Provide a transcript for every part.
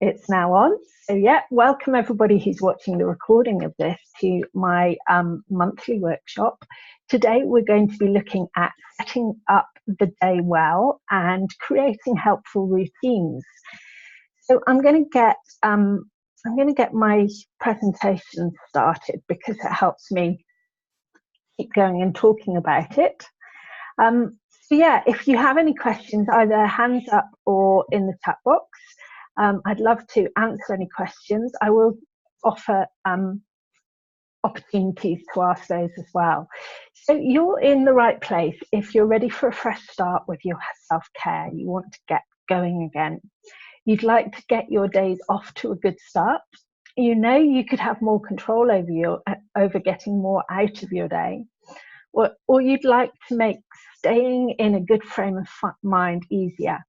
It's now on. So yeah, welcome everybody who's watching the recording of this to my monthly workshop. Today we're going to be looking at setting up the day well and creating helpful routines. So I'm going to get my presentation started because it helps me keep going and talking about it. So yeah, if you have any questions, either hands up or in the chat box. I'd love to answer any questions. I will offer opportunities to ask those as well. So you're in the right place if you're ready for a fresh start with your self-care. You want to get going again. You'd like to get your days off to a good start. You know you could have more control over getting more out of your day. Or you'd like to make staying in a good frame of mind easier.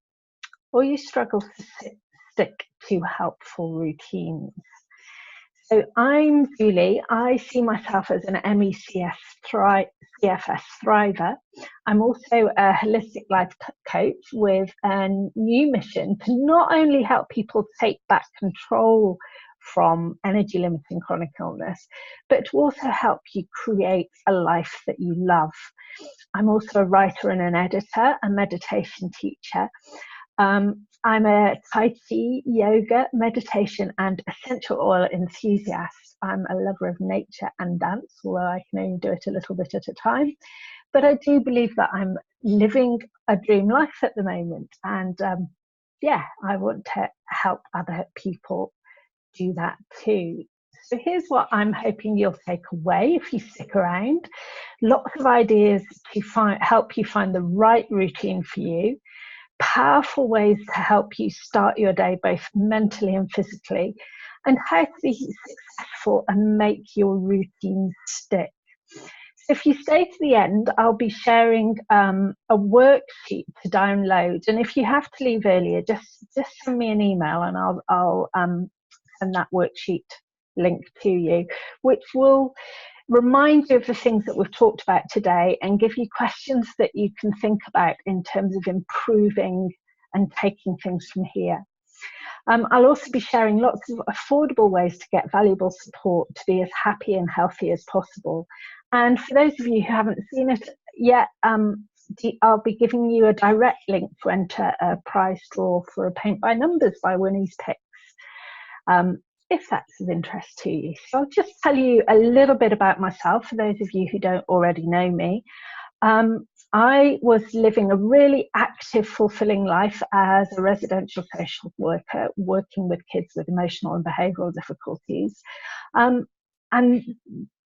Or you struggle to stick to helpful routines. So I'm Julie. I see myself as an MECS CFS thriver. I'm also a holistic life coach with a new mission to not only help people take back control from energy limiting chronic illness, but to also help you create a life that you love. I'm also a writer and an editor, a meditation teacher. I'm a Tai Chi, yoga, meditation and essential oil enthusiast. I'm a lover of nature and dance, although I can only do it a little bit at a time. But I do believe that I'm living a dream life at the moment. And yeah, I want to help other people do that too. So here's what I'm hoping you'll take away if you stick around. Lots of ideas to help you find the right routine for you. Powerful ways to help you start your day both mentally and physically, and how to be successful and make your routines stick. So if you stay to the end, I'll be sharing a worksheet to download, and if you have to leave earlier, just send me an email and I'll send that worksheet link to you, which will remind you of the things that we've talked about today and give you questions that you can think about in terms of improving and taking things from here. I'll also be sharing lots of affordable ways to get valuable support to be as happy and healthy as possible. And for those of you who haven't seen it yet, I'll be giving you a direct link to enter a prize draw for a Paint by Numbers by Winnie's Picks. If that's of interest to you. So I'll just tell you a little bit about myself for those of you who don't already know me. I was living a really active, fulfilling life as a residential social worker, working with kids with emotional and behavioural difficulties. And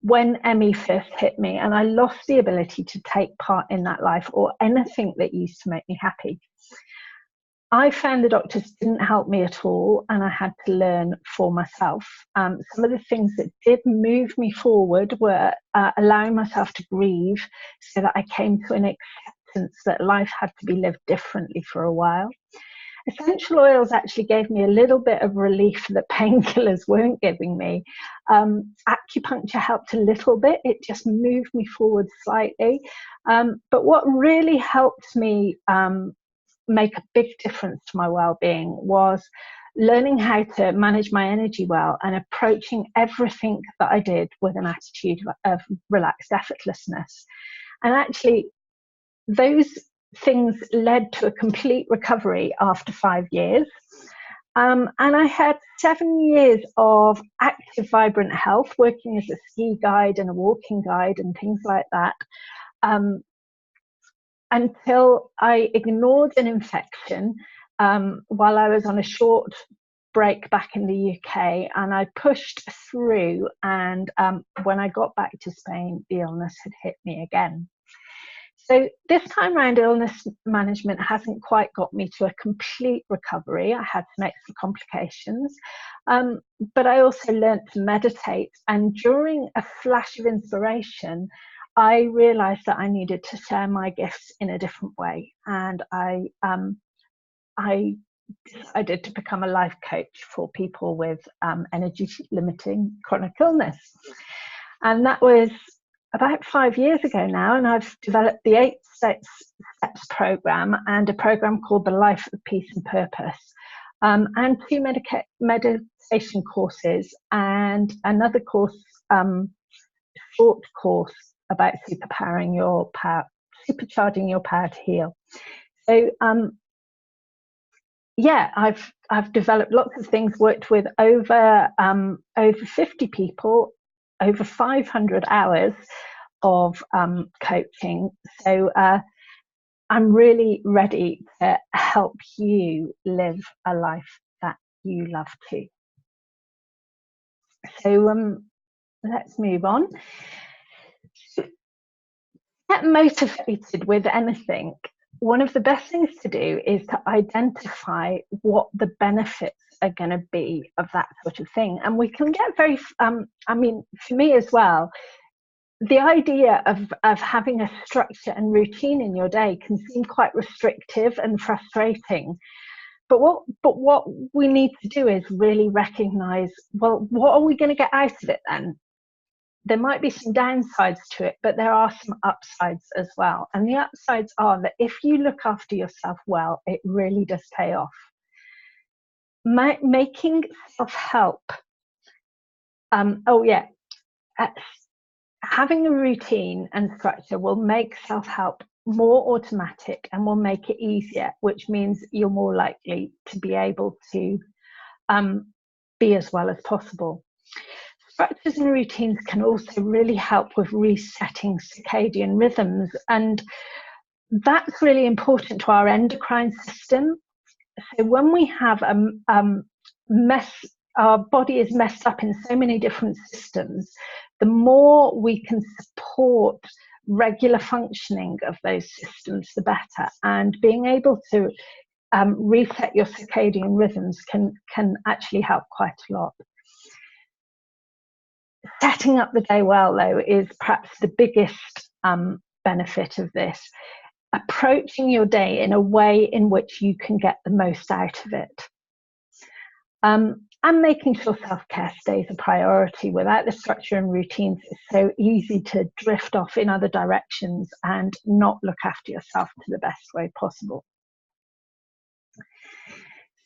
when ME first hit me and I lost the ability to take part in that life or anything that used to make me happy, I found the doctors didn't help me at all, and I had to learn for myself. Some of the things that did move me forward were allowing myself to grieve so that I came to an acceptance that life had to be lived differently for a while. Essential oils actually gave me a little bit of relief that painkillers weren't giving me. Acupuncture helped a little bit. It just moved me forward slightly. But what really helped me make a big difference to my well-being was learning how to manage my energy well and approaching everything that I did with an attitude of relaxed effortlessness. And actually, those things led to a complete recovery after 5 years. And I had 7 years of active, vibrant health, working as a ski guide and a walking guide and things like that. Until I ignored an infection while I was on a short break back in the UK, and I pushed through, and when I got back to Spain, the illness had hit me again. So this time around, illness management hasn't quite got me to a complete recovery. I had some extra complications, but I also learned to meditate, and during a flash of inspiration, I realized that I needed to share my gifts in a different way, and I decided to become a life coach for people with energy limiting chronic illness. And that was about 5 years ago now, and I've developed the 8 Steps program and a program called the Life of Peace and Purpose. and 2 meditation courses, and another course, short course about supercharging your power to heal. So yeah, I've developed lots of things, worked with over 50 people, over 500 hours of coaching. So I'm really ready to help you live a life that you love too. So let's move on. Get motivated with anything. One of the best things to do is to identify what the benefits are going to be of that sort of thing. And we can get very, I mean, for me as well, the idea of having a structure and routine in your day can seem quite restrictive and frustrating. But what we need to do is really recognize, well, what are we going to get out of it then? There might be some downsides to it, but there are some upsides as well. And the upsides are that if you look after yourself well, it really does pay off. Making self-help, having a routine and structure will make self-help more automatic and will make it easier, which means you're more likely to be able to be as well as possible. Structures and routines can also really help with resetting circadian rhythms, and that's really important to our endocrine system. So when we have our body is messed up in so many different systems, the more we can support regular functioning of those systems, the better. And being able to reset your circadian rhythms can actually help quite a lot. Setting up the day well, though, is perhaps the biggest benefit of this. Approaching your day in a way in which you can get the most out of it. And making sure self-care stays a priority. Without the structure and routines, it's so easy to drift off in other directions and not look after yourself to the best way possible.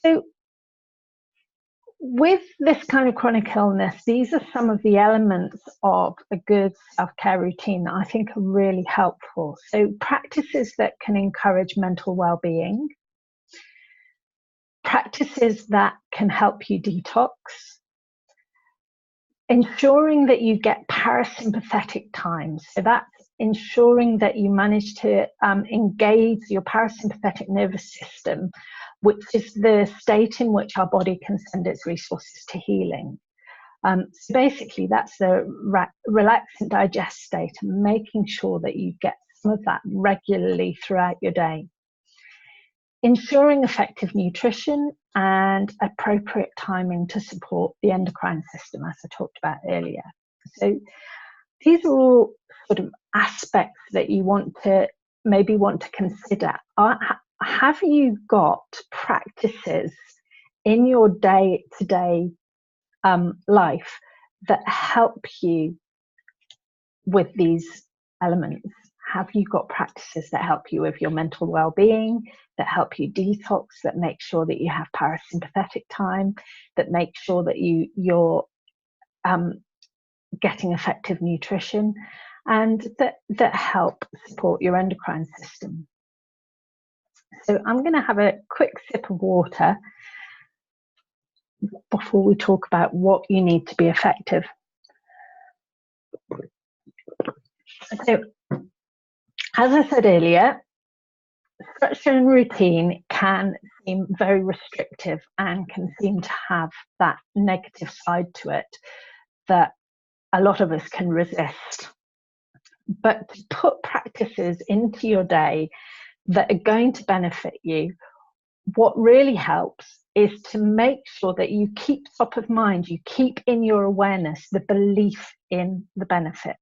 So with this kind of chronic illness, these are some of the elements of a good self-care routine that I think are really helpful. So practices that can encourage mental well-being, practices that can help you detox, ensuring that you get parasympathetic time. So that's ensuring that you manage to engage your parasympathetic nervous system, which is the state in which our body can send its resources to healing. So basically, that's the relax and digest state, and making sure that you get some of that regularly throughout your day. Ensuring effective nutrition and appropriate timing to support the endocrine system, as I talked about earlier. So these are all sort of aspects that you maybe want to consider. Have you got practices in your day-to-day life that help you with these elements? Have you got practices that help you with your mental well-being, that help you detox, that make sure that you have parasympathetic time, that make sure that you're getting effective nutrition, and that help support your endocrine system? So I'm going to have a quick sip of water before we talk about what you need to be effective. So, as I said earlier, structure and routine can seem very restrictive and can seem to have that negative side to it that a lot of us can resist. But to put practices into your day that are going to benefit you, what really helps is to make sure that you keep top of mind, you keep in your awareness the belief in the benefits.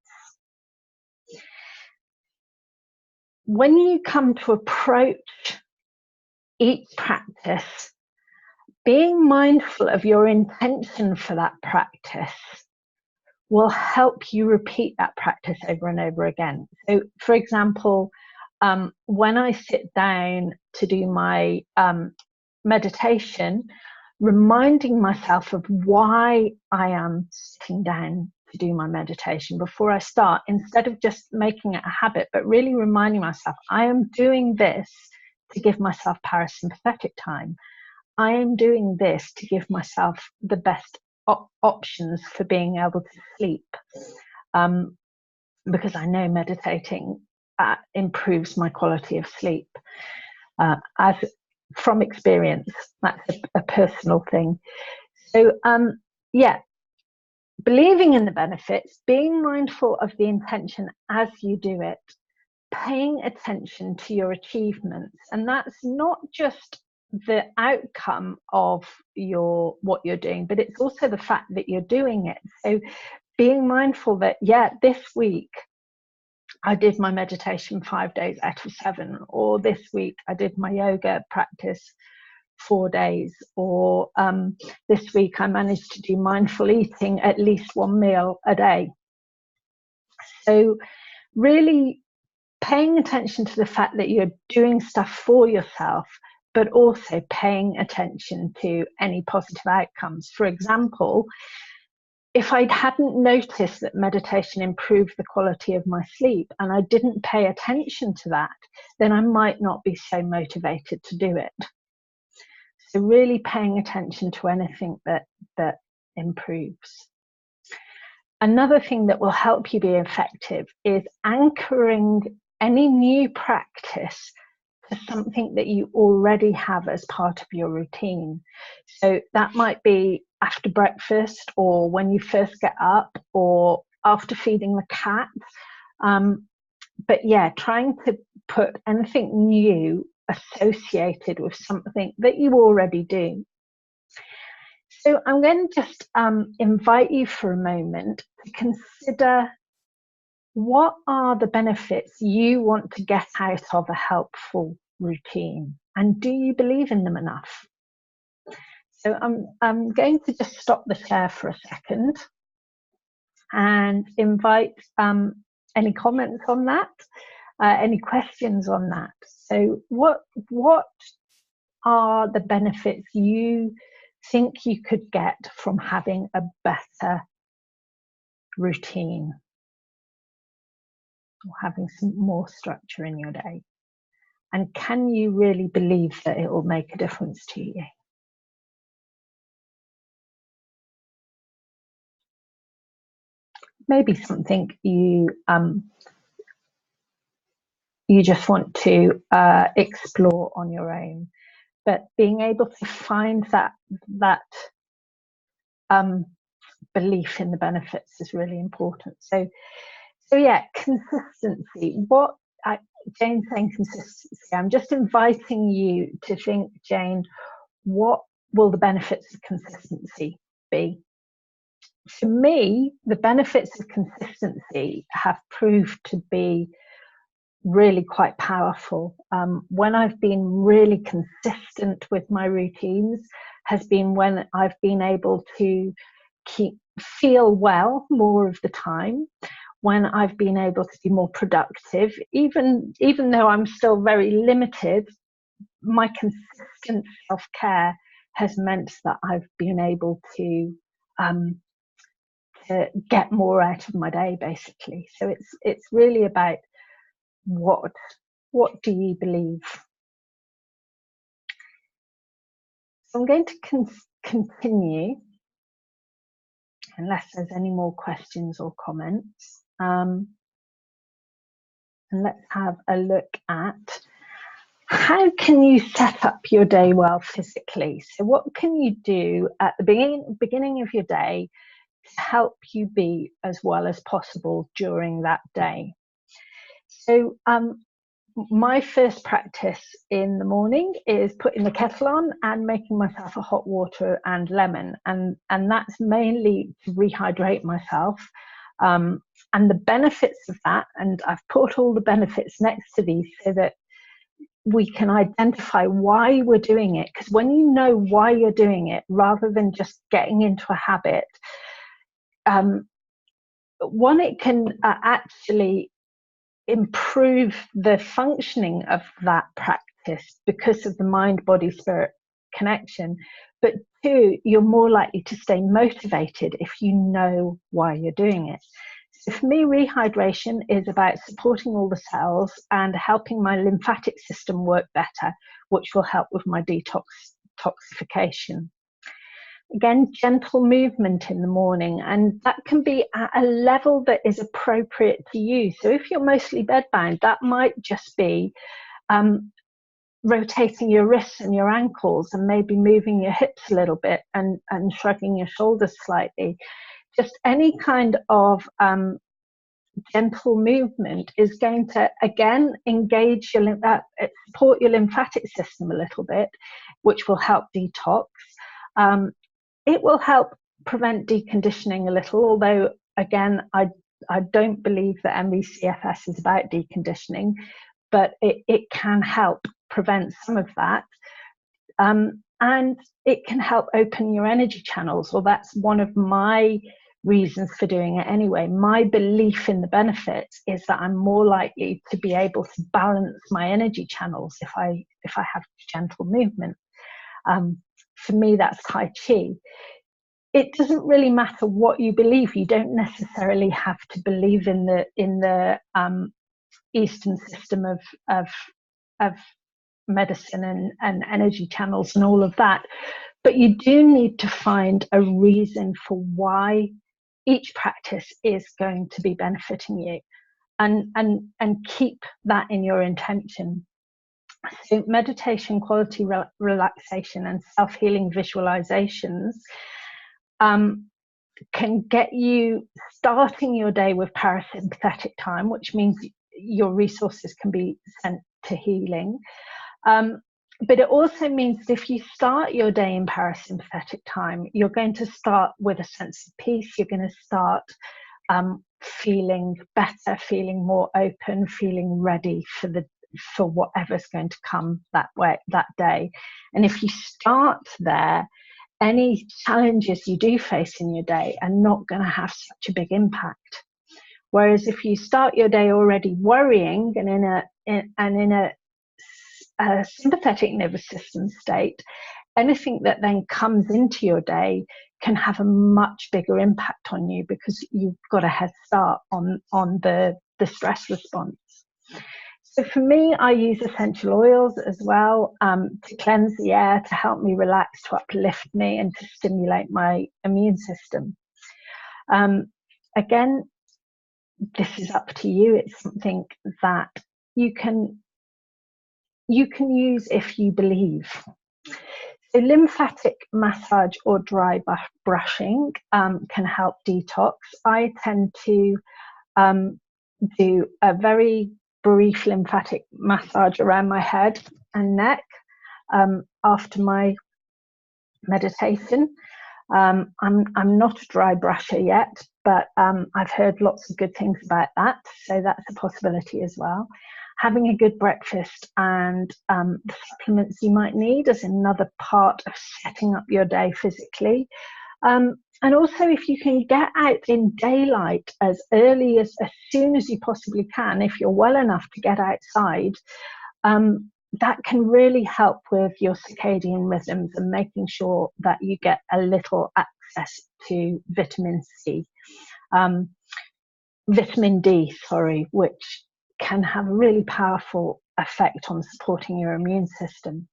When you come to approach each practice, being mindful of your intention for that practice will help you repeat that practice over and over again. So, for example, when I sit down to do my meditation, reminding myself of why I am sitting down to do my meditation before I start, instead of just making it a habit, but really reminding myself, I am doing this to give myself parasympathetic time. I am doing this to give myself the best options for being able to sleep, because I know meditating improves my quality of sleep. As from experience, that's a personal thing. So yeah, believing in the benefits, being mindful of the intention as you do it, paying attention to your achievements, and that's not just the outcome of what you're doing, but it's also the fact that you're doing it. So being mindful that, yeah, this week I did my meditation 5 days out of 7, or this week I did my yoga practice 4 days, or this week I managed to do mindful eating at least 1 meal a day. So really paying attention to the fact that you're doing stuff for yourself, but also paying attention to any positive outcomes. For example, if I hadn't noticed that meditation improved the quality of my sleep and I didn't pay attention to that, then I might not be so motivated to do it. So really paying attention to anything that improves. Another thing that will help you be effective is anchoring any new practice to something that you already have as part of your routine. So that might be after breakfast, or when you first get up, or after feeding the cat. But yeah, trying to put anything new associated with something that you already do. So I'm going to just invite you for a moment to consider, what are the benefits you want to get out of a helpful routine, and do you believe in them enough? So I'm going to just stop the share for a second and invite any comments on that, any questions on that. So what are the benefits you think you could get from having a better routine, or having some more structure in your day? And can you really believe that it will make a difference to you? Maybe something you just want to explore on your own, but being able to find that belief in the benefits is really important. So yeah, consistency. Jane's saying consistency. I'm just inviting you to think, Jane, what will the benefits of consistency be? For me, the benefits of consistency have proved to be really quite powerful. When I've been really consistent with my routines has been when I've been able to feel well more of the time, when I've been able to be more productive, even though I'm still very limited. My consistent self-care has meant that I've been able to get more out of my day, basically. So it's really about what do you believe. So I'm going to continue, unless there's any more questions or comments. And let's have a look at, how can you set up your day well physically? So what can you do at the beginning of your day to help you be as well as possible during that day? So my first practice in the morning is putting the kettle on and making myself a hot water and lemon, and that's mainly to rehydrate myself. And the benefits of that, and I've put all the benefits next to these so that we can identify why we're doing it, because when you know why you're doing it, rather than just getting into a habit, one, it can actually improve the functioning of that practice because of the mind, body, spirit connection. But two, you're more likely to stay motivated if you know why you're doing it. So for me, rehydration is about supporting all the cells and helping my lymphatic system work better, which will help with my detoxification. Again, gentle movement in the morning, and that can be at a level that is appropriate to you. So if you're mostly bedbound, that might just be rotating your wrists and your ankles and maybe moving your hips a little bit and shrugging your shoulders slightly. Just any kind of gentle movement is going to, again, engage your support your lymphatic system a little bit, which will help detox. It will help prevent deconditioning a little, although, again, I don't believe that MVCFS is about deconditioning, but it can help prevent some of that. And it can help open your energy channels. Well, that's one of my reasons for doing it anyway. My belief in the benefits is that I'm more likely to be able to balance my energy channels if I have gentle movement. For me, that's Tai Chi. It doesn't really matter what you believe. You don't necessarily have to believe in the Eastern system of medicine and energy channels and all of that, but you do need to find a reason for why each practice is going to be benefiting you, and keep that in your intention. So meditation, quality relaxation, and self-healing visualizations can get you starting your day with parasympathetic time, which means your resources can be sent to healing. But it also means that if you start your day in parasympathetic time, you're going to start with a sense of peace. You're going to start feeling better, feeling more open, feeling ready for whatever's going to come that day. And if you start there, any challenges you do face in your day are not going to have such a big impact. Whereas if you start your day already worrying and in a sympathetic nervous system state, anything that then comes into your day can have a much bigger impact on you because you've got a head start on the stress response. So for me, I use essential oils as well to cleanse the air, to help me relax, to uplift me, and to stimulate my immune system. Again, this is up to you. It's something that you can use if you believe. So lymphatic massage or dry brushing can help detox. I tend to do a very brief lymphatic massage around my head and neck after my meditation. I'm not a dry brusher yet, but I've heard lots of good things about that, so that's a possibility as well. Having a good breakfast and the supplements you might need is another part of setting up your day physically. And also, if you can get out in daylight as soon as you possibly can, if you're well enough to get outside, that can really help with your circadian rhythms and making sure that you get a little access to vitamin D, which can have a really powerful effect on supporting your immune system.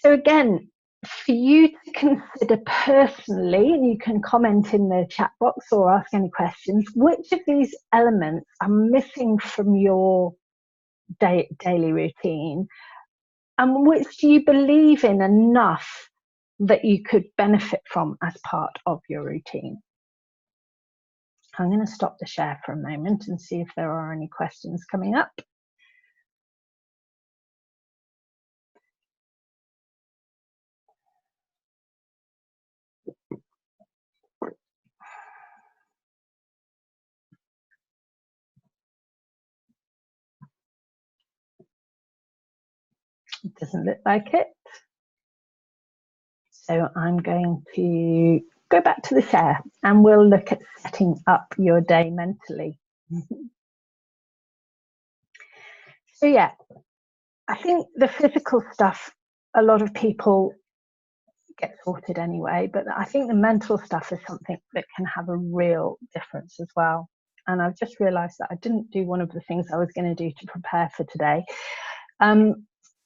So again, for you to consider personally, and you can comment in the chat box or ask any questions, which of these elements are missing from your daily routine, and which do you believe in enough that you could benefit from as part of your routine? I'm going to stop the share for a moment and see if there are any questions coming up. It doesn't look like it. So I'm going to go back to the share and we'll look at setting up your day mentally. So yeah, I think the physical stuff, a lot of people get sorted anyway. But I think the mental stuff is something that can have a real difference as well. And I've just realised that I didn't do one of the things I was going to do to prepare for today.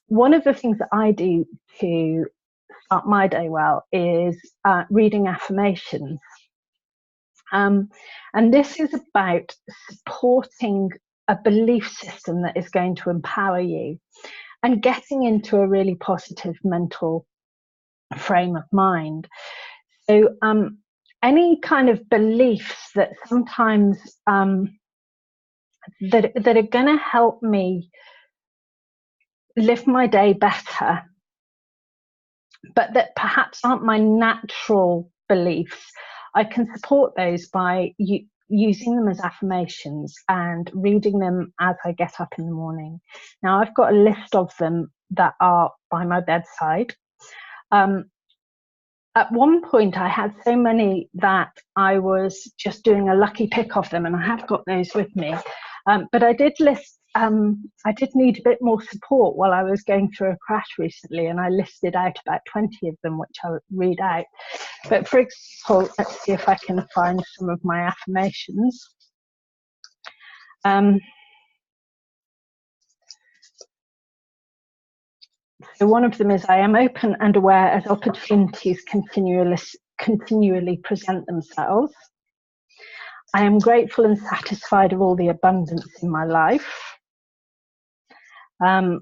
One of the things that I do to start my day well is reading affirmations. And this is about supporting a belief system that is going to empower you and getting into a really positive mental frame of mind. So any kind of beliefs that sometimes that are going to help me live my day better, but that perhaps aren't my natural beliefs, I can support those by using them as affirmations and reading them as I get up in the morning. Now, I've got a list of them that are by my bedside. At one point, I had so many that I was just doing a lucky pick of them, and I have got those with me. But I did list, I did need a bit more support while I was going through a crash recently, and I listed out about 20 of them, which I'll read out. But for example, let's see if I can find some of my affirmations. So one of them is, I am open and aware as opportunities continually present themselves. I am grateful and satisfied of all the abundance in my life. I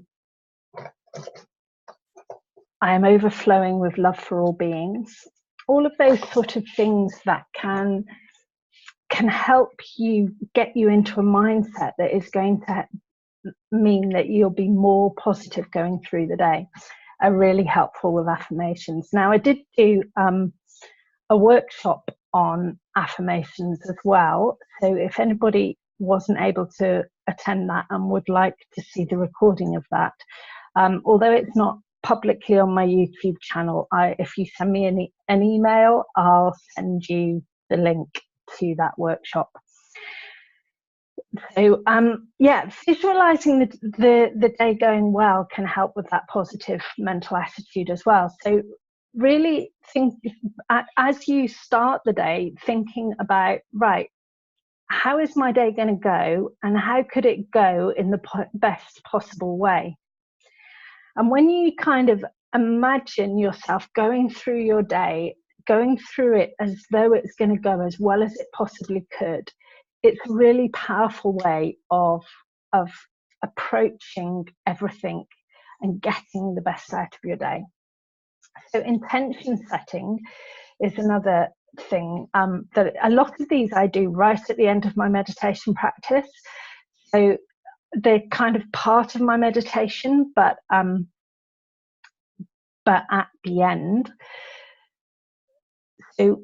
am overflowing with love for all beings. All of those sort of things that can help you get you into a mindset that is going to mean that you'll be more positive going through the day, are really helpful with affirmations. Now, I did do a workshop on affirmations as well, so if anybody wasn't able to attend that and would like to see the recording of that, although it's not publicly on my YouTube channel, if you send me an email, I'll send you the link to that workshop. So yeah, visualizing the day going well can help with that positive mental attitude as well. So really think, as you start the day, thinking about, right, how is my day going to go, and how could it go in the best possible way? And when you kind of imagine yourself going through your day, going through it as though it's going to go as well as it possibly could, it's a really powerful way of approaching everything and getting the best out of your day. So intention setting is another thing that a lot of these I do right at the end of my meditation practice. So they're kind of part of my meditation, but at the end. So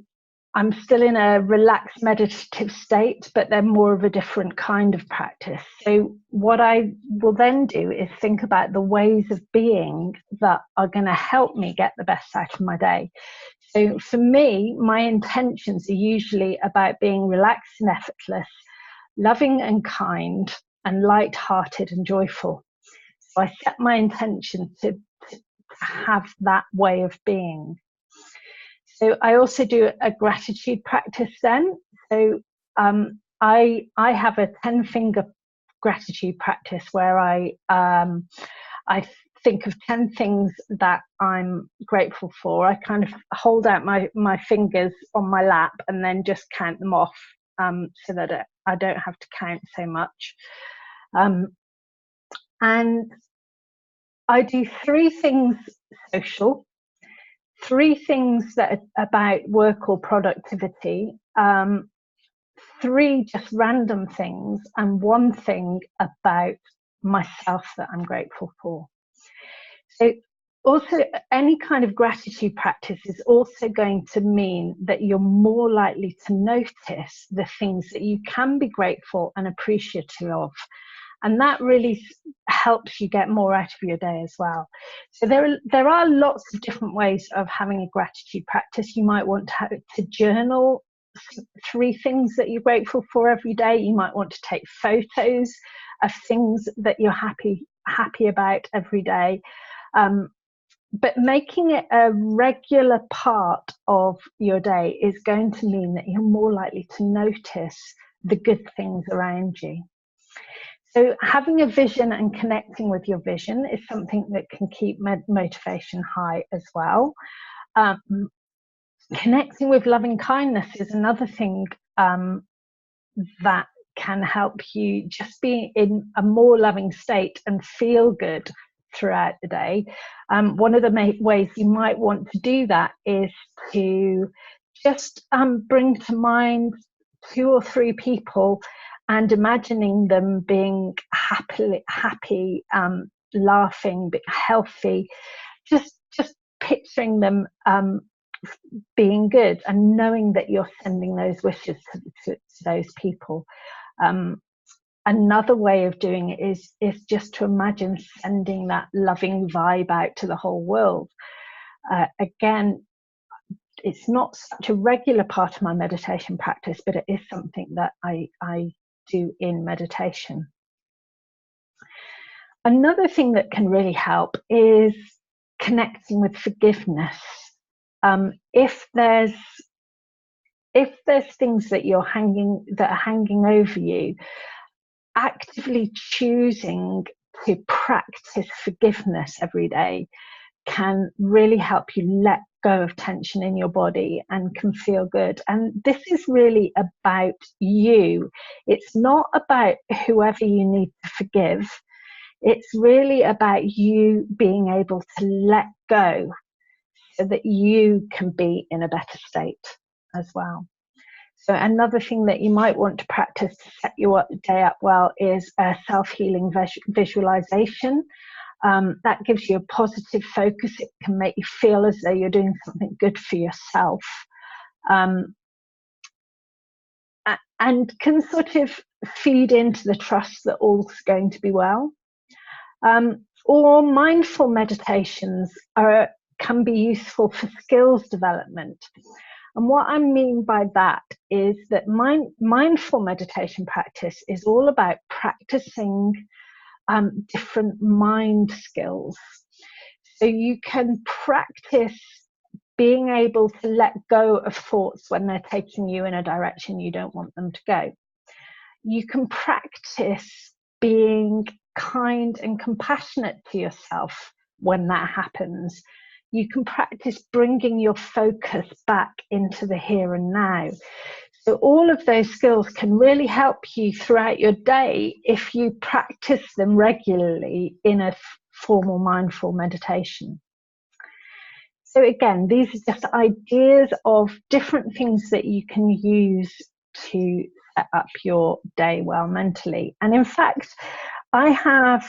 I'm still in a relaxed meditative state, but they're more of a different kind of practice. So what I will then do is think about the ways of being that are going to help me get the best out of my day. So for me, my intentions are usually about being relaxed and effortless, loving and kind, and light-hearted and joyful. So I set my intention to have that way of being. So I also do a gratitude practice then. So I have a 10-finger gratitude practice where I think of 10 things that I'm grateful for. I kind of hold out my fingers on my lap and then just count them off so that I don't have to count so much. And I do 3 things social, 3 things that are about work or productivity, 3 just random things, and 1 thing about myself that I'm grateful for. So also, any kind of gratitude practice is also going to mean that you're more likely to notice the things that you can be grateful and appreciative of. And that really helps you get more out of your day as well. So there are lots of different ways of having a gratitude practice. You might want to journal 3 things that you're grateful for every day. You might want to take photos of things that you're happy about every day. but making it a regular part of your day is going to mean that you're more likely to notice the good things around you. So having a vision and connecting with your vision is something that can keep motivation high as well. Connecting with loving kindness is another thing that can help you just be in a more loving state and feel good throughout the day. One of the ways you might want to do that is to just bring to mind 2 or 3 people and imagining them being happy, laughing, healthy, just picturing them being good and knowing that you're sending those wishes to those people. Another way of doing it is just to imagine sending that loving vibe out to the whole world. Again, it's not such a regular part of my meditation practice, but it is something that I do in meditation. Another thing that can really help is connecting with forgiveness. If there's things that are hanging over you, actively choosing to practice forgiveness every day can really help you let go of tension in your body and can feel good. And this is really about you. It's not about whoever you need to forgive. It's really about you being able to let go so that you can be in a better state as well. So another thing that you might want to practice to set your day up well is a self-healing visualization. That gives you a positive focus. It can make you feel as though you're doing something good for yourself, and can sort of feed into the trust that all's going to be well. Or mindful meditations can be useful for skills development. And what I mean by that is that mindful meditation practice is all about practicing different mind skills. So you can practice being able to let go of thoughts when they're taking you in a direction you don't want them to go. You can practice being kind and compassionate to yourself when that happens. You can practice bringing your focus back into the here and now. So all of those skills can really help you throughout your day if you practice them regularly in a formal mindful meditation. So again, these are just ideas of different things that you can use to set up your day well mentally. And in fact, I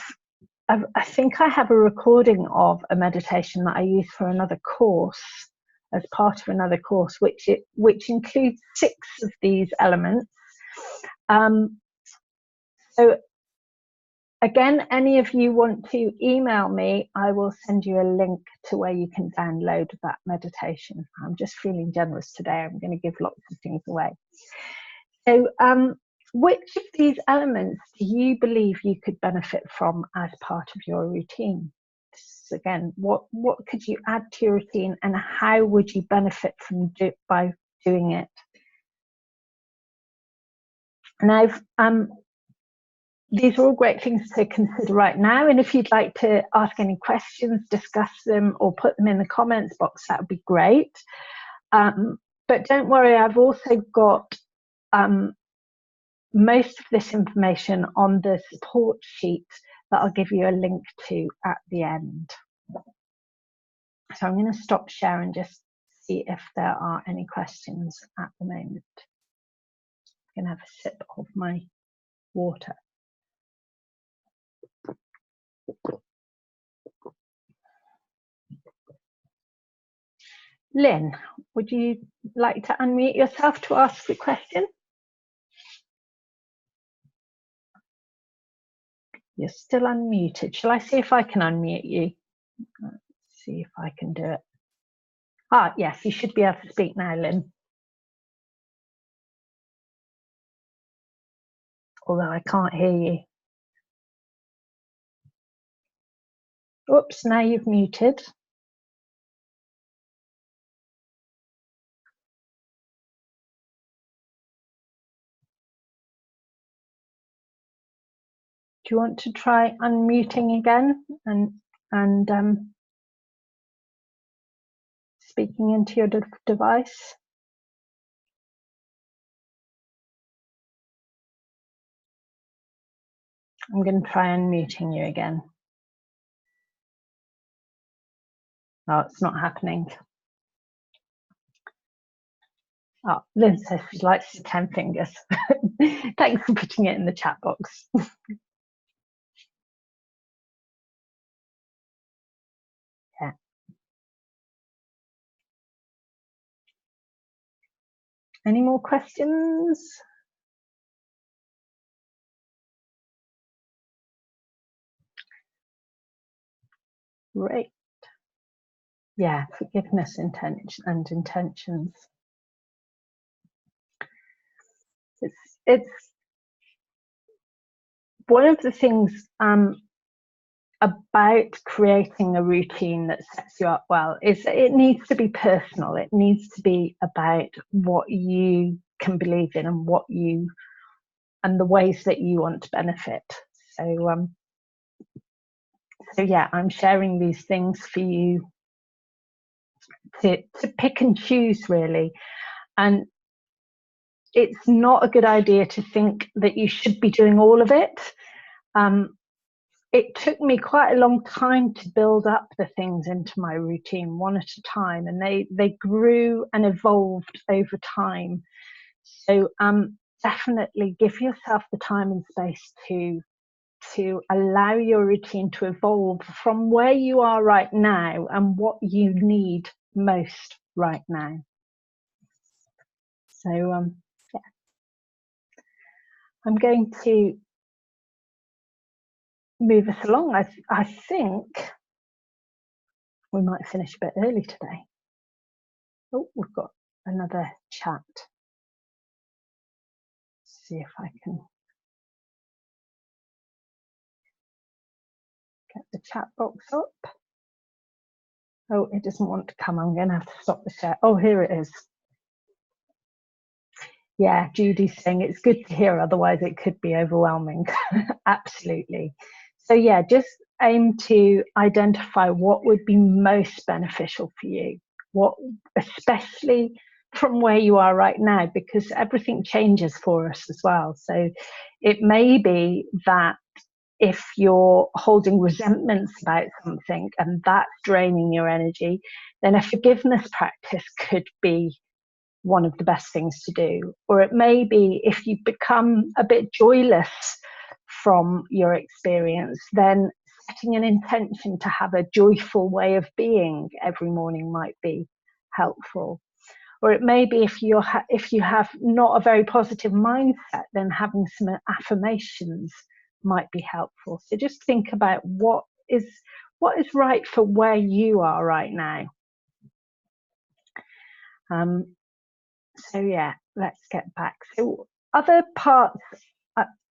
think I have a recording of a meditation that I use for another course, as part of another course, which includes 6 of these elements. So again, any of you want to email me, I will send you a link to where you can download that meditation. I'm just feeling generous today. I'm going to give lots of things away. So which of these elements do you believe you could benefit from as part of your routine? So again, what could you add to your routine and how would you benefit from by doing it? Now, these are all great things to consider right now. And if you'd like to ask any questions, discuss them, or put them in the comments box, that would be great. But don't worry, I've also got most of this information on the support sheet that I'll give you a link to at the end. So I'm going to stop share and just see if there are any questions at the moment. I'm going to have a sip of my water. Lynn, would you like to unmute yourself to ask the question? You're still unmuted. Shall I see if I can unmute you? Let's see if I can do it. Ah, yes, you should be able to speak now, Lynn. Although I can't hear you. Oops, now you've muted. Do you want to try unmuting again and speaking into your device? I'm going to try unmuting you again. Oh, it's not happening. Oh, Lynn says she likes the 10 fingers. Thanks for putting it in the chat box. Yeah. Any more questions? Great. Yeah, forgiveness, intentions. It's one of the things about creating a routine that sets you up well is that it needs to be personal. It needs to be about what you can believe in and what you and the ways that you want to benefit. So yeah, I'm sharing these things for you to pick and choose, really. And it's not a good idea to think that you should be doing all of it. It took me quite a long time to build up the things into my routine one at a time, and they grew and evolved over time. So definitely give yourself the time and space to allow your routine to evolve from where you are right now and what you need most right now. So yeah, I'm going to move us along. I think we might finish a bit early today. Oh, we've got another chat. See if I can get the chat box up. Oh, it doesn't want to come. I'm going to have to stop the share. Oh, here it is. Yeah, Judy's saying it's good to hear, otherwise it could be overwhelming. Absolutely. So yeah, just aim to identify what would be most beneficial for you, what, especially from where you are right now, because everything changes for us as well. So it may be that if you're holding resentments about something and that's draining your energy, then a forgiveness practice could be one of the best things to do. Or it may be if you become a bit joyless from your experience, then setting an intention to have a joyful way of being every morning might be helpful. Or it may be if you have not a very positive mindset, then having some affirmations might be helpful. So just think about what is right for where you are right now. So yeah, let's get back. So other parts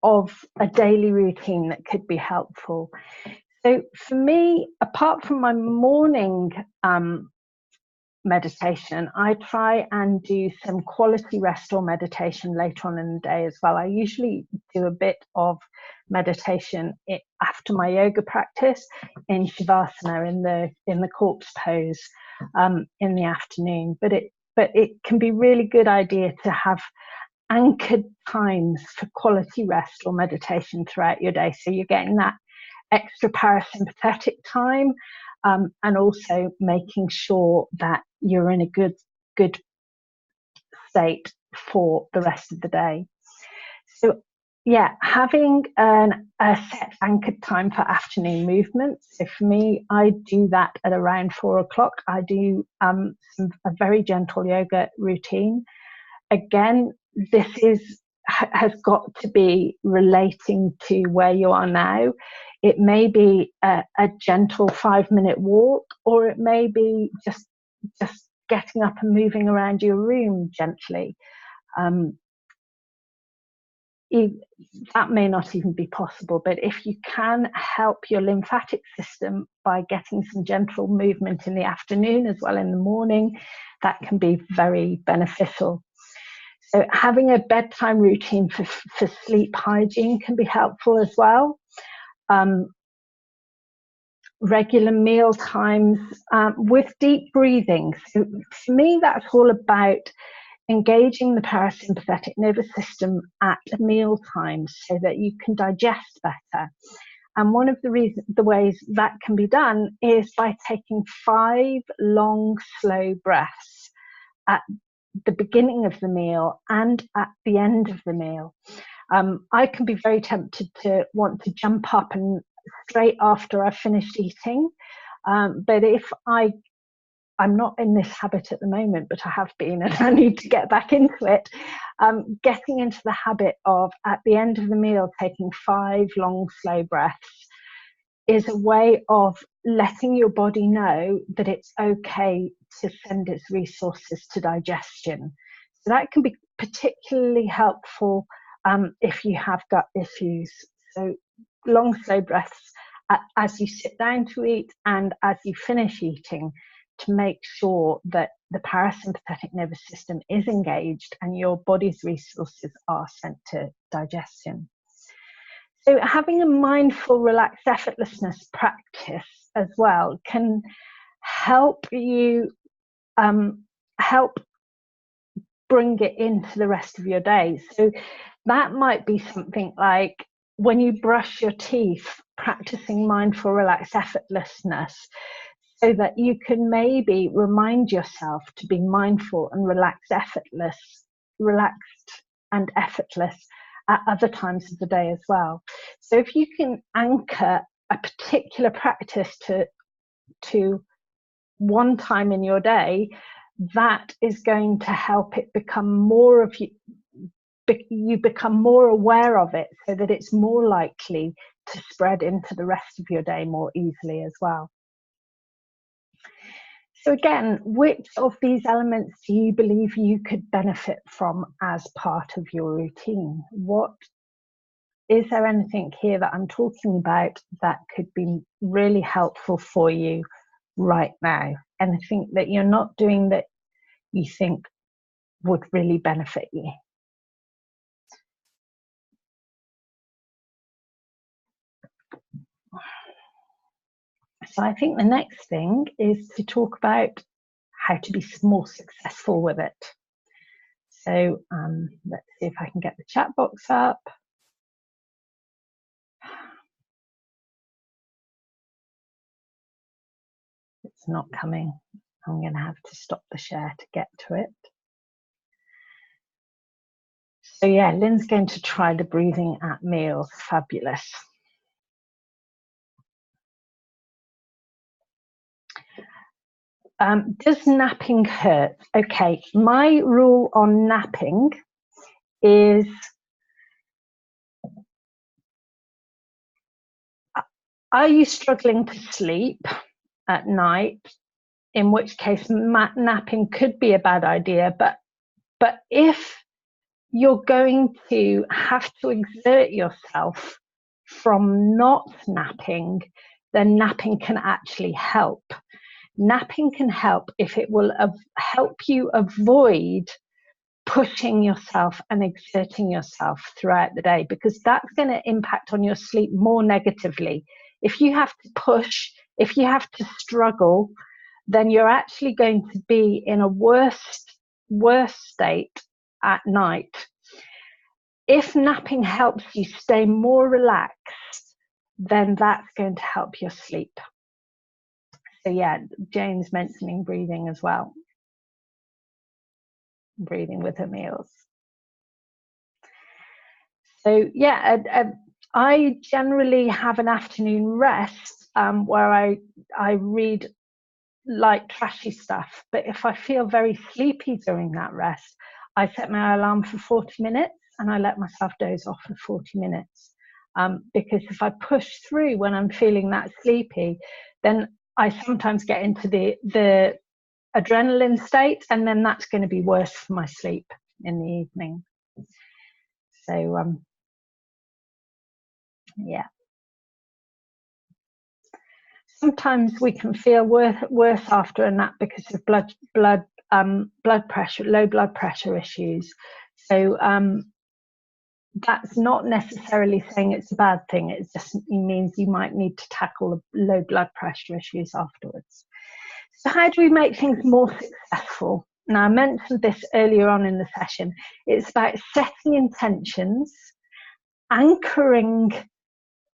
of a daily routine that could be helpful. So for me, apart from my morning meditation, I try and do some quality rest or meditation later on in the day as well. I usually do a bit of meditation after my yoga practice in Shavasana, in the corpse pose, in the afternoon. But it can be really good idea to have anchored times for quality rest or meditation throughout your day, so you're getting that extra parasympathetic time, and also making sure that you're in a good state for the rest of the day. So yeah, having a set anchored time for afternoon movements. So for me, I do that at around 4 o'clock. I do a very gentle yoga routine. Again, this has got to be relating to where you are now. It may be a gentle 5-minute walk, or it may be just getting up and moving around your room gently. That may not even be possible, but if you can help your lymphatic system by getting some gentle movement in the afternoon as well in the morning, that can be very beneficial. So having a bedtime routine for sleep hygiene can be helpful as well. regular meal times with deep breathing. So for me, that's all about engaging the parasympathetic nervous system at meal times so that you can digest better. And one of the ways that can be done is by taking 5 long, slow breaths at the beginning of the meal and at the end of the meal. I can be very tempted to want to jump up and straight after I've finished eating. But if I'm not in this habit at the moment, but I have been, and I need to get back into it. Getting into the habit of, at the end of the meal, taking 5 long, slow breaths is a way of letting your body know that it's okay to send its resources to digestion. So that can be particularly helpful if you have gut issues. So long, slow breaths as you sit down to eat and as you finish eating, to make sure that the parasympathetic nervous system is engaged and your body's resources are sent to digestion. So having a mindful, relaxed effortlessness practice as well can help you help bring it into the rest of your day. So that might be something like when you brush your teeth, practicing mindful, relaxed effortlessness, so that you can maybe remind yourself to be mindful and relaxed and effortless at other times of the day as well. So if you can anchor a particular practice to one time in your day, that is going to help it become more of you become more aware of it, so that it's more likely to spread into the rest of your day more easily as well. So again, which of these elements do you believe you could benefit from as part of your routine? Is there anything here that I'm talking about that could be really helpful for you right now? Anything that you're not doing that you think would really benefit you? So I think the next thing is to talk about how to be more successful with it. So let's see if I can get the chat box up. It's not coming. I'm going to have to stop the share to get to it. So yeah, Lynn's going to try the breathing at meals. Fabulous. Does napping hurt? Okay, my rule on napping is are you struggling to sleep at night? In which case napping could be a bad idea, but if you're going to have to exert yourself from not napping, then napping can actually help. Napping can help if it will help you avoid pushing yourself and exerting yourself throughout the day, because that's going to impact on your sleep more negatively. If you have to push, if you have to struggle, then you're actually going to be in a worse state at night. If napping helps you stay more relaxed, then that's going to help your sleep. So yeah, Jane's mentioning breathing as well. Breathing with her meals. So yeah, I generally have an afternoon rest where I read light trashy stuff, but if I feel very sleepy during that rest, I set my alarm for 40 minutes and I let myself doze off for 40 minutes. Because if I push through when I'm feeling that sleepy, then I sometimes get into the adrenaline state, and then that's going to be worse for my sleep in the evening. So yeah. Sometimes we can feel worse after a nap because of blood pressure, low blood pressure issues. So that's not necessarily saying it's a bad thing. It just means you might need to tackle low blood pressure issues afterwards. So how do we make things more successful? Now, I mentioned this earlier on in the session. It's about setting intentions, anchoring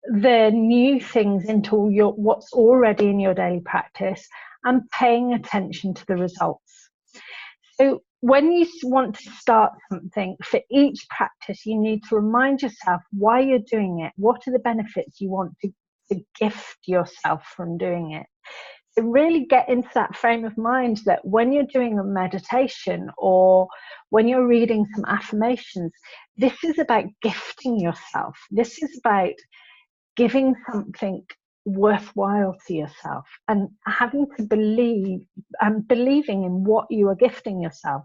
the new things into what's already in your daily practice, and paying attention to the results. So when you want to start something, for each practice, you need to remind yourself why you're doing it. What are the benefits you want to gift yourself from doing it? So really get into that frame of mind that when you're doing a meditation or when you're reading some affirmations, this is about gifting yourself. This is about giving something worthwhile to yourself and having to believe and believing in what you are gifting yourself.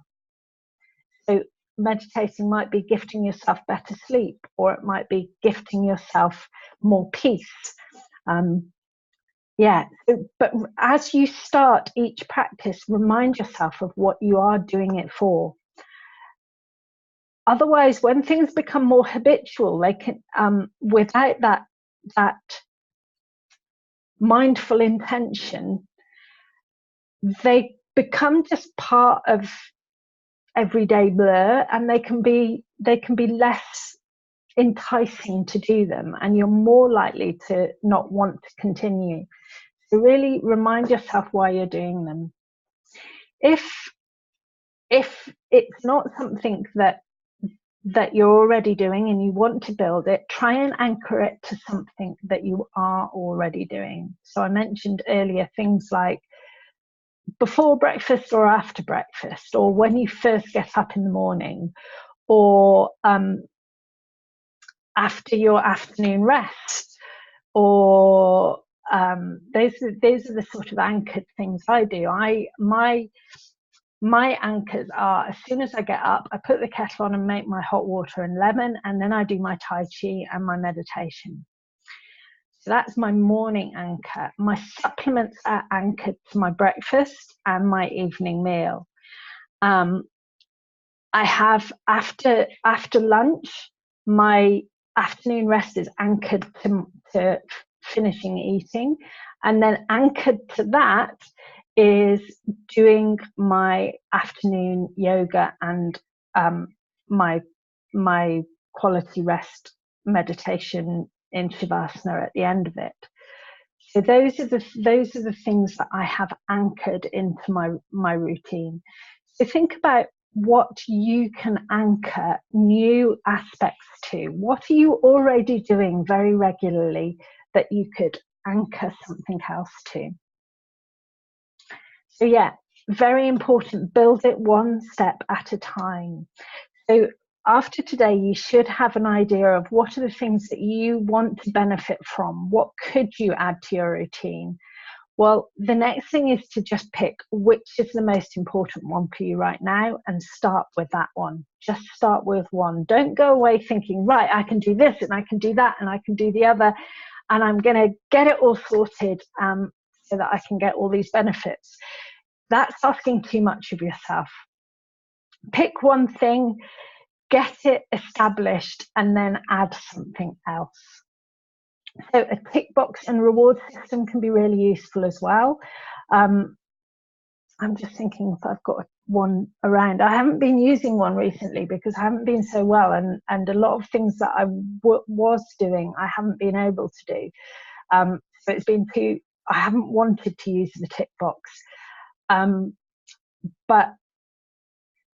So meditating might be gifting yourself better sleep, or it might be gifting yourself more peace. But as you start each practice, remind yourself of what you are doing it for. Otherwise, when things become more habitual, they can, without that mindful intention, they become just part of everyday blur, and they can be less enticing to do them, and you're more likely to not want to continue. So really remind yourself why you're doing them. If it's not something that you're already doing and you want to build it, try and anchor it to something that you are already doing. So I mentioned earlier things like before breakfast or after breakfast, or when you first get up in the morning, or after your afternoon rest, or those are the sort of anchored things I do. My anchors are, as soon as I get up, I put the kettle on and make my hot water and lemon, and then I do my Tai Chi and my meditation. So that's my morning anchor. My supplements are anchored to my breakfast and my evening meal. I have after lunch, my afternoon rest is anchored to finishing eating, and then anchored to that is doing my afternoon yoga and my quality rest meditation in Shavasana at the end of it. So those are the things that I have anchored into my routine. So think about what you can anchor new aspects to. What are you already doing very regularly that you could anchor something else to? So yeah, very important, build it one step at a time. So after today, you should have an idea of what are the things that you want to benefit from. What could you add to your routine? Well, the next thing is to just pick which is the most important one for you right now and start with that one. Just start with one. Don't go away thinking, right, I can do this and I can do that and I can do the other, and I'm going to get it all sorted so that I can get all these benefits. That's asking too much of yourself. Pick one thing, get it established, and then add something else. So a tick box and reward system can be really useful as well. I'm just thinking if I've got one around. I haven't been using one recently because I haven't been so well, and a lot of things that I was doing I haven't been able to do. So it's been I haven't wanted to use the tick box. But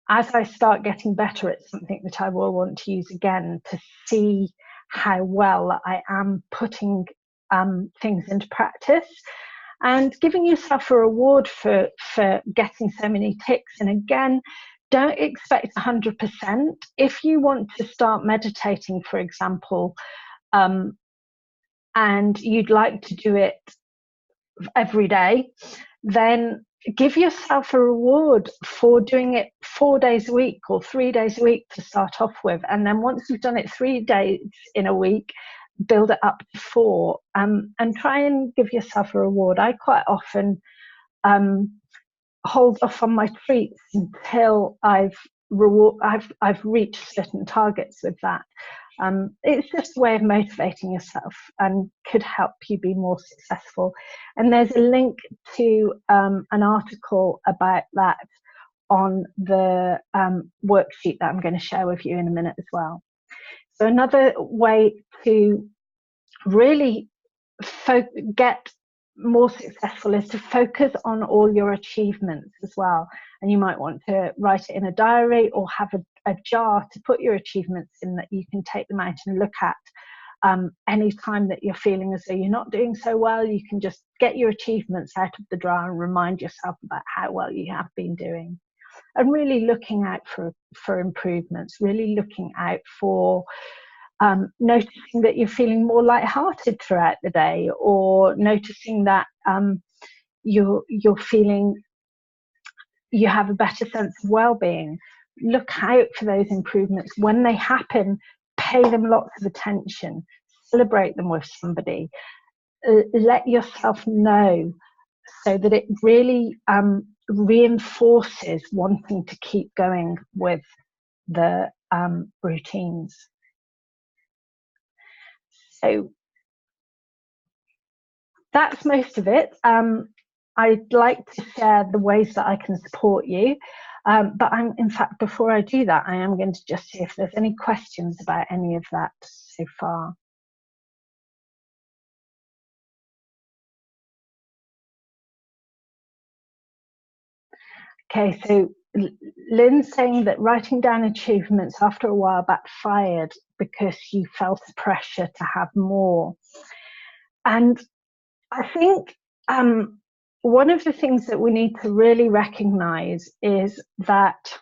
as I start getting better, it's something that I will want to use again to see how well I am putting things into practice, and giving yourself a reward for getting so many ticks. And again, don't expect 100%. If you want to start meditating, for example, and you'd like to do it every day, then give yourself a reward for doing it 4 days a week or 3 days a week to start off with. And then once you've done it 3 days in a week, build it up to 4, and try and give yourself a reward. I quite often hold off on my treats until I've reward. I've reached certain targets with that. It's just a way of motivating yourself and could help you be more successful. And there's a link to an article about that on the worksheet that I'm going to share with you in a minute as well. So another way to really get more successful is to focus on all your achievements as well. And you might want to write it in a diary or have a jar to put your achievements in that you can take them out and look at. Any time that you're feeling as though you're not doing so well, you can just get your achievements out of the jar and remind yourself about how well you have been doing. And really looking out for improvements, really looking out for noticing that you're feeling more lighthearted throughout the day, or noticing that you're feeling you have a better sense of well-being. Look out for those improvements. When they happen, pay them lots of attention, celebrate them with somebody, let yourself know, so that it really reinforces wanting to keep going with the routines. So that's most of it. I'd like to share the ways that I can support you, but in fact, before I do that, I am going to just see if there's any questions about any of that so far. Okay, so Lynn's saying that writing down achievements after a while backfired because you felt pressure to have more. And I think one of the things that we need to really recognize is that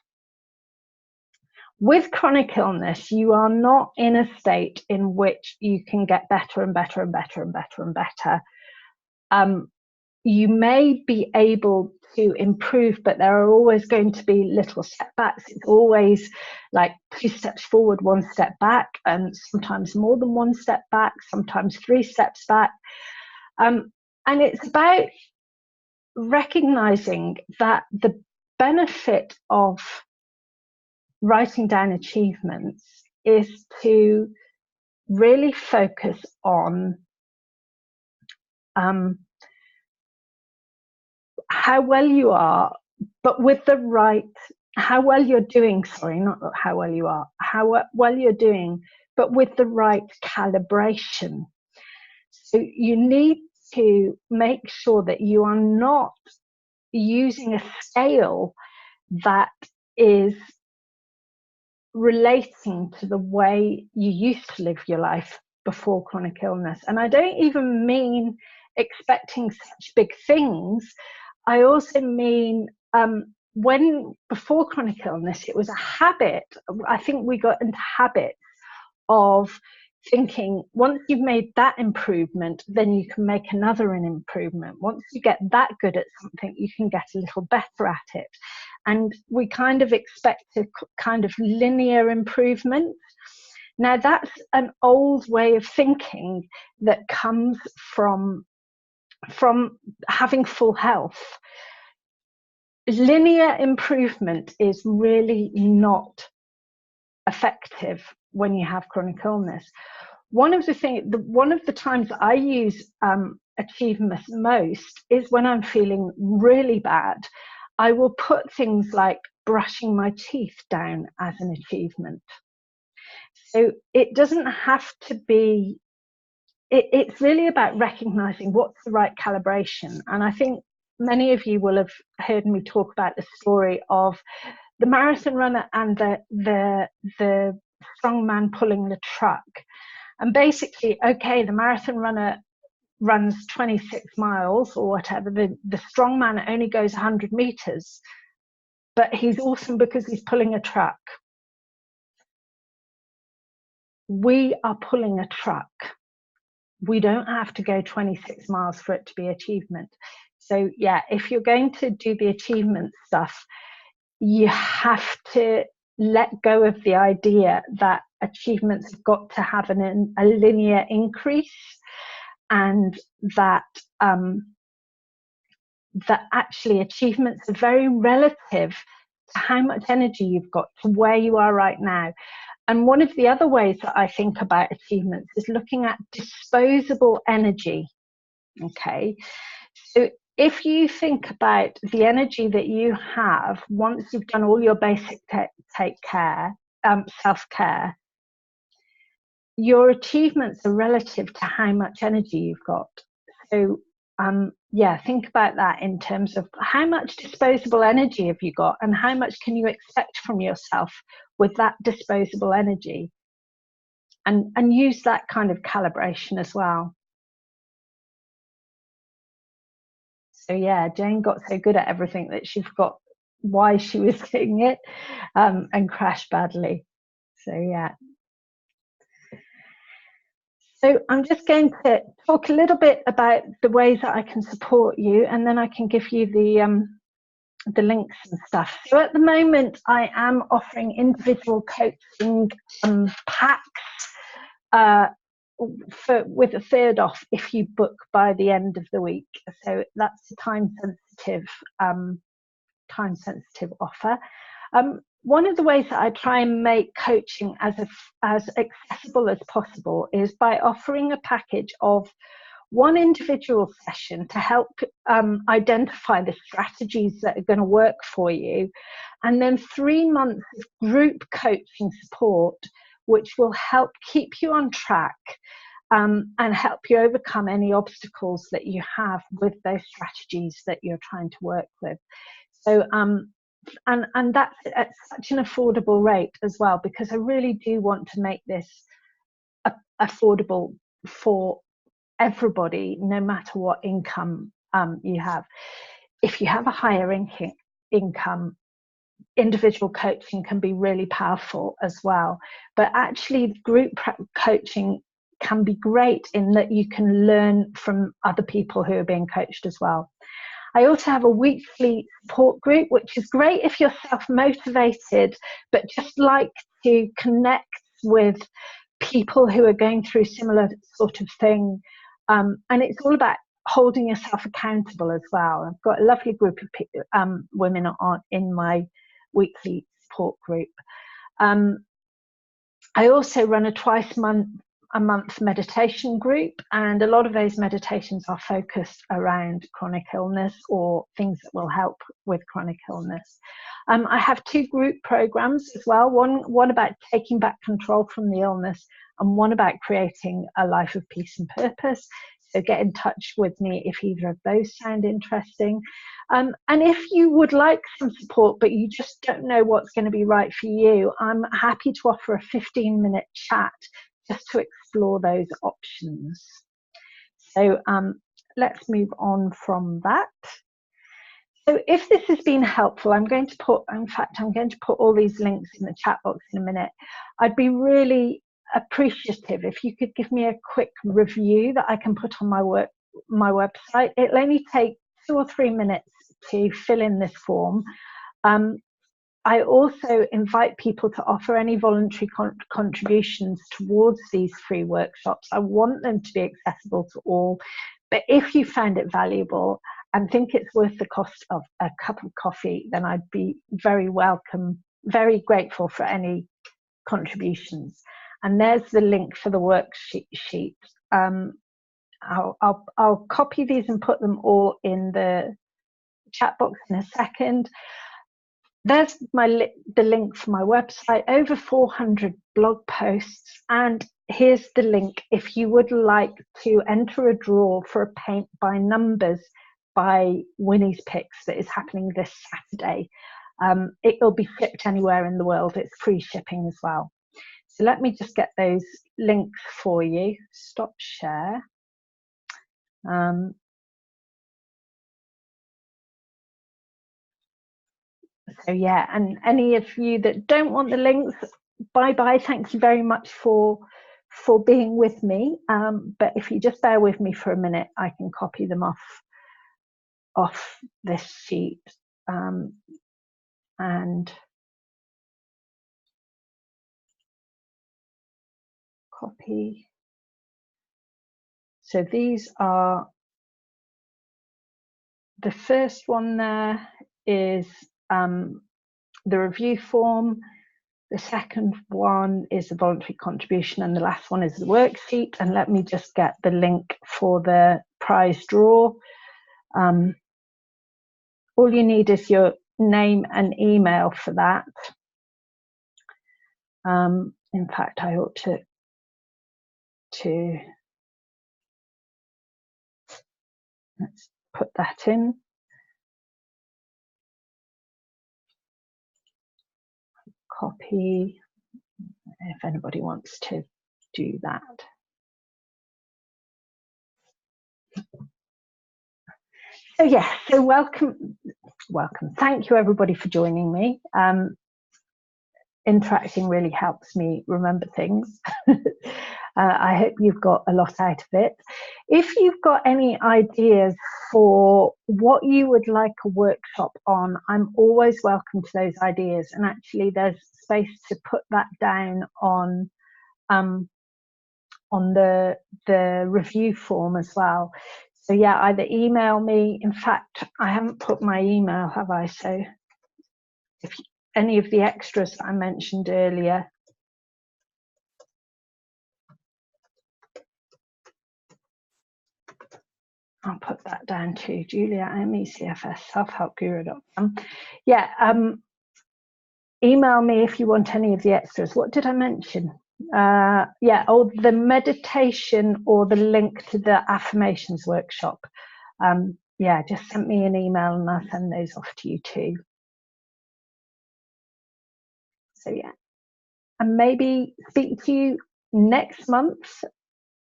with chronic illness, you are not in a state in which you can get better and better and better and better and better. You may be able to improve, but there are always going to be little setbacks. It's always like 2 steps forward, 1 step back, and sometimes more than 1 step back, sometimes 3 steps back. And it's about recognizing that the benefit of writing down achievements is to really focus on how well you are, but with the right, how well you're doing, sorry, not how well you are, how well you're doing, but with the right calibration. So you need to make sure that you are not using a scale that is relating to the way you used to live your life before chronic illness. And I don't even mean expecting such big things. I also mean when before chronic illness, it was a habit. I think we got into habits of thinking once you've made that improvement, then you can make another improvement. Once you get that good at something, you can get a little better at it. And we kind of expect a kind of linear improvement. Now, that's an old way of thinking that comes from having full health. Linear improvement is really not effective when you have chronic illness. One of the times that I use achievements most is when I'm feeling really bad. I will put things like brushing my teeth down as an achievement. So it doesn't have to be, it's really about recognizing what's the right calibration. And I think many of you will have heard me talk about the story of the marathon runner and the strong man pulling the truck. And basically, okay, the marathon runner runs 26 miles or whatever. The strong man only goes 100 meters, but he's awesome because he's pulling a truck. We are pulling a truck. We don't have to go 26 miles for it to be achievement. So yeah, if you're going to do the achievement stuff, you have to let go of the idea that achievements have got to have a linear increase, and that that actually achievements are very relative to how much energy you've got, to where you are right now. And one of the other ways that I think about achievements is looking at disposable energy. Okay, so if you think about the energy that you have once you've done all your basic self-care, your achievements are relative to how much energy you've got. So yeah, think about that in terms of how much disposable energy have you got, and how much can you expect from yourself with that disposable energy, and use that kind of calibration as well. So yeah, Jane got so good at everything that she forgot why she was doing it, and crashed badly. So yeah. So I'm just going to talk a little bit about the ways that I can support you, and then I can give you the links and stuff. So at the moment, I am offering individual coaching packs with a third off if you book by the end of the week. So that's a time sensitive offer. One of the ways that I try and make coaching as accessible as possible is by offering a package of one individual session to help identify the strategies that are going to work for you, and then 3 months of group coaching support, which will help keep you on track and help you overcome any obstacles that you have with those strategies that you're trying to work with. So and that's at such an affordable rate as well, because I really do want to make this affordable for everybody, no matter what income you have. If you have a higher income, individual coaching can be really powerful as well. But actually, group coaching can be great in that you can learn from other people who are being coached as well. I also have a weekly support group, which is great if you're self-motivated, but just like to connect with people who are going through similar sort of thing. And it's all about holding yourself accountable as well. I've got a lovely group of women in my weekly support group. I also run a twice a month meditation group, and a lot of those meditations are focused around chronic illness or things that will help with chronic illness. I have 2 group programs as well, one about taking back control from the illness, and one about creating a life of peace and purpose. So get in touch with me if either of those sound interesting. And if you would like some support, but you just don't know what's going to be right for you, I'm happy to offer a 15-minute chat just to explore those options. So let's move on from that. So if this has been helpful, I'm going to put all these links in the chat box in a minute. I'd be really appreciative if you could give me a quick review that I can put on my website. It'll only take 2 or 3 minutes to fill in this form. I also invite people to offer any voluntary contributions towards these free workshops. I want them to be accessible to all, but if you found it valuable and think it's worth the cost of a cup of coffee, then I'd be very grateful for any contributions. And there's the link for the worksheet. I'll copy these and put them all in the chat box in a second. There's the link for my website, over 400 blog posts, and here's the link if you would like to enter a draw for a paint by numbers by Winnie's Picks that is happening this Saturday. It will be shipped anywhere in the world. It's free shipping as well. So let me just get those links for you. Stop share. So yeah, and any of you that don't want the links, bye. Thank you very much for being with me. But if you just bear with me for a minute, I can copy them off this sheet and copy. So these are, the first one there is the review form. The second one is the voluntary contribution, and the last one is the worksheet. And let me just get the link for the prize draw. All you need is your name and email for that. In fact, I ought to let's put that in. Copy, if anybody wants to do that. So yeah, so welcome. Thank you everybody for joining me. Interacting really helps me remember things. I hope you've got a lot out of it. If you've got any ideas for what you would like a workshop on, I'm always welcome to those ideas. And actually there's space to put that down on the review form as well. So yeah, either email me. In fact, I haven't put my email, have I? So if any of the extras I mentioned earlier, I'll put that down too. Julia, MECFS, selfhelpguru.com. Yeah, email me if you want any of the extras. What did I mention? Yeah, or the meditation or the link to the affirmations workshop. Yeah, just send me an email and I'll send those off to you too. So yeah, and maybe speak to you next month,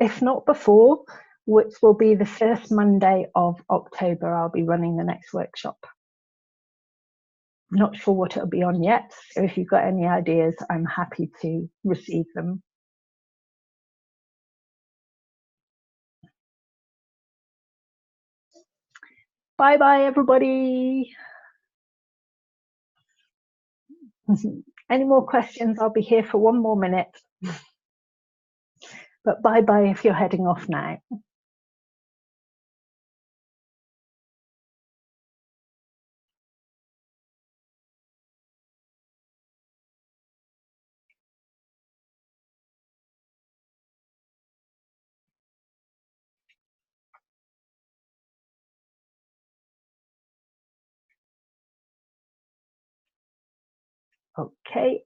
if not before, which will be the first Monday of October. I'll be running the next workshop. I'm not sure what it'll be on yet, so if you've got any ideas, I'm happy to receive them. Bye bye, everybody. Any more questions? I'll be here for one more minute. But bye bye if you're heading off now. Okay.